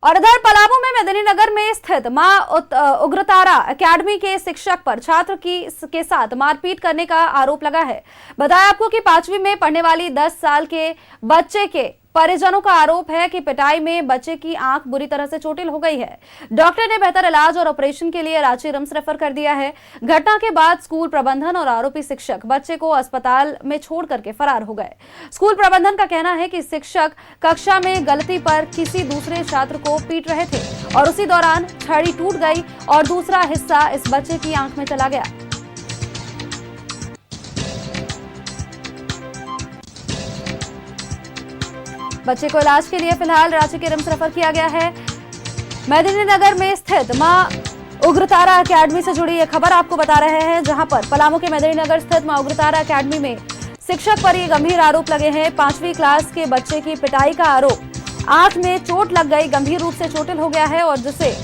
और इधर पलामू में मेदिनीनगर में स्थित मां उग्रतारा एकेडमी के शिक्षक पर छात्र के साथ मारपीट करने का आरोप लगा है। बताया आपको कि 5वीं में पढ़ने वाली 10 साल के बच्चे के परिजनों का आरोप है कि पिटाई में बच्चे की आंख बुरी तरह से चोटिल हो गई है। डॉक्टर ने बेहतर इलाज और ऑपरेशन के लिए रांची रिम्स रेफर कर दिया है। घटना के बाद स्कूल प्रबंधन और आरोपी शिक्षक बच्चे को अस्पताल में छोड़ करके फरार हो गए। स्कूल प्रबंधन का कहना है कि शिक्षक कक्षा में गलती पर किसी दूसरे छात्र को पीट रहे थे और उसी दौरान छड़ी टूट गई और दूसरा हिस्सा इस बच्चे की आंख में चला गया। बच्चे को इलाज के लिए फिलहाल रांची के रिम्स रेफर किया गया है। मेदिनीनगर में स्थित मां उग्रतारा एकेडमी से जुड़ी ये खबर आपको बता रहे हैं, जहां पर पलामू के मेदिनीनगर स्थित मां उग्रतारा एकेडमी में शिक्षक पर ये गंभीर आरोप लगे हैं। 5वीं क्लास के बच्चे की पिटाई का आरोप, आंख में चोट लग गई, गंभीर रूप से चोटिल हो गया है और जिसे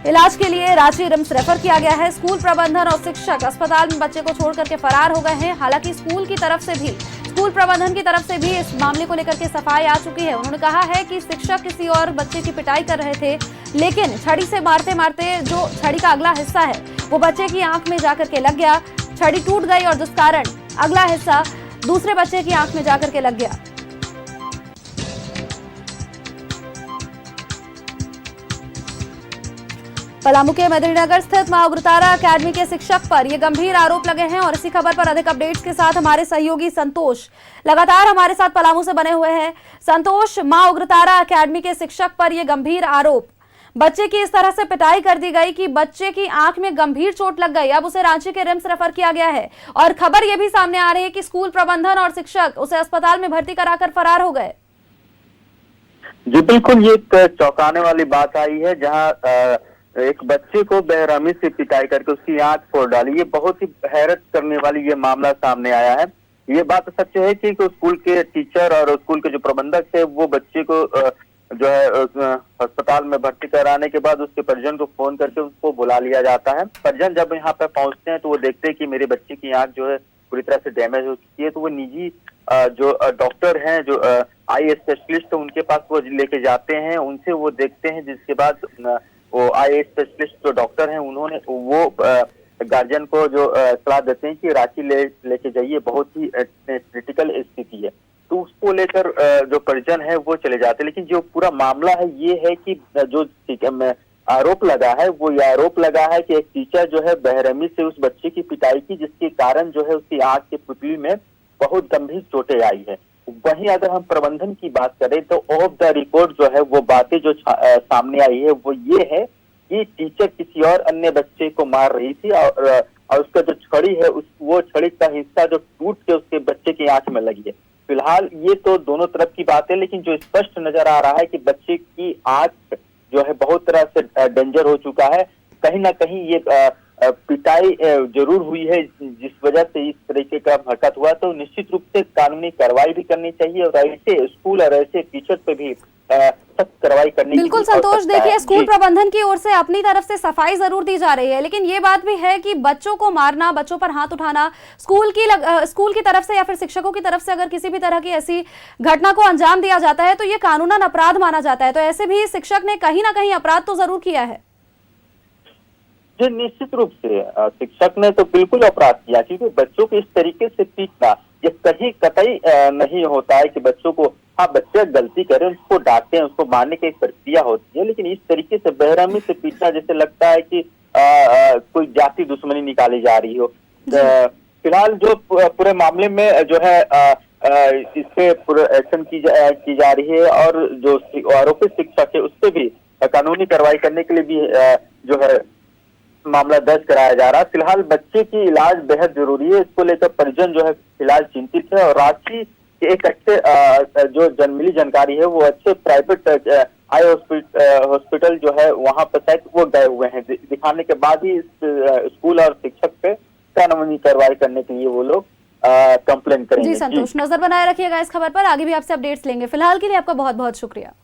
इलाज के लिए रांची रिम्स रेफर किया गया है। स्कूल प्रबंधन और शिक्षक अस्पताल में बच्चे को छोड़ करके फरार हो गए हैं। हालांकि स्कूल प्रबंधन की तरफ से भी इस मामले को लेकर के सफाई आ चुकी है। उन्होंने कहा है कि शिक्षक किसी और बच्चे की पिटाई कर रहे थे, लेकिन छड़ी से मारते मारते जो छड़ी का अगला हिस्सा है वो बच्चे की आंख में जाकर के लग गया। छड़ी टूट गई और जिस कारण अगला हिस्सा दूसरे बच्चे की आंख में जाकर के लग गया। पलामू के मेदिनीनगर स्थित मां उग्रतारा एकेडमी के शिक्षक पर ये गंभीर आरोप लगे हैं और इसी खबर पर अधिक अपडेट्स के साथ हमारे सहयोगी संतोष लगातार हमारे साथ पलामू से बने हुए हैं। संतोष, मां उग्रतारा एकेडमी के शिक्षक पर ये गंभीर आरोप, बच्चे की इस तरह से पिटाई कर दी गई कि बच्चे की आंख में गंभीर चोट लग गई। अब उसे रांची के रिम्स रेफर किया गया है और खबर यह भी सामने आ रही है कि स्कूल प्रबंधन और शिक्षक उसे अस्पताल में भर्ती कराकर फरार हो गए। जी बिल्कुल, ये एक चौंकाने वाली बात आई है, जहाँ एक बच्चे को बेरहमी से पिटाई करके उसकी आंख फोड़ डाली। ये बहुत ही हैरत करने वाली ये मामला सामने आया है। ये बात सच है कि स्कूल के टीचर और स्कूल के जो प्रबंधक थे वो बच्चे को जो है अस्पताल में भर्ती कराने के बाद उसके परिजन को फोन करके उसको बुला लिया जाता है। परिजन जब यहाँ पे पहुंचते हैं तो वो देखते हैं कि मेरे बच्चे की आंख जो है पूरी तरह से डैमेज हो चुकी है। तो वो निजी जो डॉक्टर हैं, जो आई स्पेशलिस्ट, उनके पास वो लेके जाते हैं, उनसे वो देखते हैं, जिसके बाद वो आई स्पेशलिस्ट जो डॉक्टर हैं उन्होंने वो गार्जियन को जो सलाह देते हैं कि रांची लेके जाइए, बहुत ही क्रिटिकल स्थिति है। तो उसको लेकर जो परिजन है वो चले जाते हैं। लेकिन जो पूरा मामला है ये है कि जो आरोप लगा है वो ये आरोप लगा है कि एक टीचर जो है बेरहमी से उस बच्चे की पिटाई की, जिसके कारण जो है उसकी आंख की पुतली में बहुत गंभीर चोटें आई है। वहीं अगर हम प्रबंधन की बात करें तो ऑफ द रिकॉर्ड जो है वो बातें जो सामने आई है वो ये है कि टीचर किसी और अन्य बच्चे को मार रही थी और उसका जो छड़ी है वो छड़ी का हिस्सा जो टूट के उसके बच्चे की आंख में लगी है। फिलहाल ये तो दोनों तरफ की बात है, लेकिन जो स्पष्ट नजर आ रहा है कि बच्चे की आंख जो है बहुत तरह से डेंजर हो चुका है। कहीं ना कहीं ये पिटाई जरूर हुई है, जिस वजह से इस तरीके का हरकत हुआ। तो निश्चित रूप से कानूनी कार्रवाई भी करनी चाहिए और ऐसे स्कूल और ऐसे टीचर पे भी सख्त कार्रवाई करनी। बिल्कुल संतोष, देखिए स्कूल प्रबंधन की ओर से अपनी तरफ से सफाई जरूर दी जा रही है, लेकिन ये बात भी है कि बच्चों को मारना, बच्चों पर हाथ उठाना, स्कूल की तरफ से या फिर शिक्षकों की तरफ से अगर किसी भी तरह की ऐसी घटना को अंजाम दिया जाता है तो ये कानूनन अपराध माना जाता है। तो ऐसे भी शिक्षक ने कहीं ना कहीं अपराध तो जरूर किया है। जी निश्चित रूप से शिक्षक ने तो बिल्कुल अपराध किया, क्योंकि बच्चों को इस तरीके से पीटना ये कहीं कतई नहीं होता है कि बच्चों को, हाँ बच्चे गलती करें उसको डांटें, उसको मारने की एक प्रक्रिया होती है, लेकिन इस तरीके से बेरहमी से पीटना जैसे लगता है कि कोई जाति दुश्मनी निकाली जा रही हो। फिलहाल जो पूरे मामले में जो है इस पे पूरा एक्शन की जा रही है और जो आरोपी शिक्षक है उस पर भी कानूनी कार्रवाई करने के लिए भी जो है मामला दर्ज कराया जा रहा है। फिलहाल बच्चे की इलाज बेहद जरूरी है, इसको लेकर परिजन जो है फिलहाल चिंतित है और रांची के एक अच्छे जो मिली जानकारी है वो अच्छे प्राइवेट आई हॉस्पिटल जो है वहां पर शायद वो गए हुए हैं। दिखाने के बाद ही स्कूल और शिक्षक पे कानूनी कार्रवाई करने के लिए वो लोग कंप्लेन करेंगे। जी संतोष, नजर बनाए रखिएगा इस खबर पर, आगे भी आपसे अपडेट्स लेंगे। फिलहाल के लिए आपका बहुत बहुत शुक्रिया।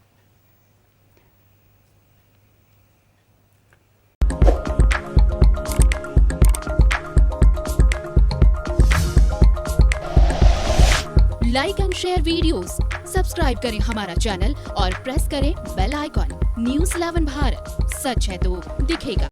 Like and share videos, subscribe करें हमारा चैनल और प्रेस करें बेल आइकॉन। न्यूज़ 11 भारत, सच है तो दिखेगा।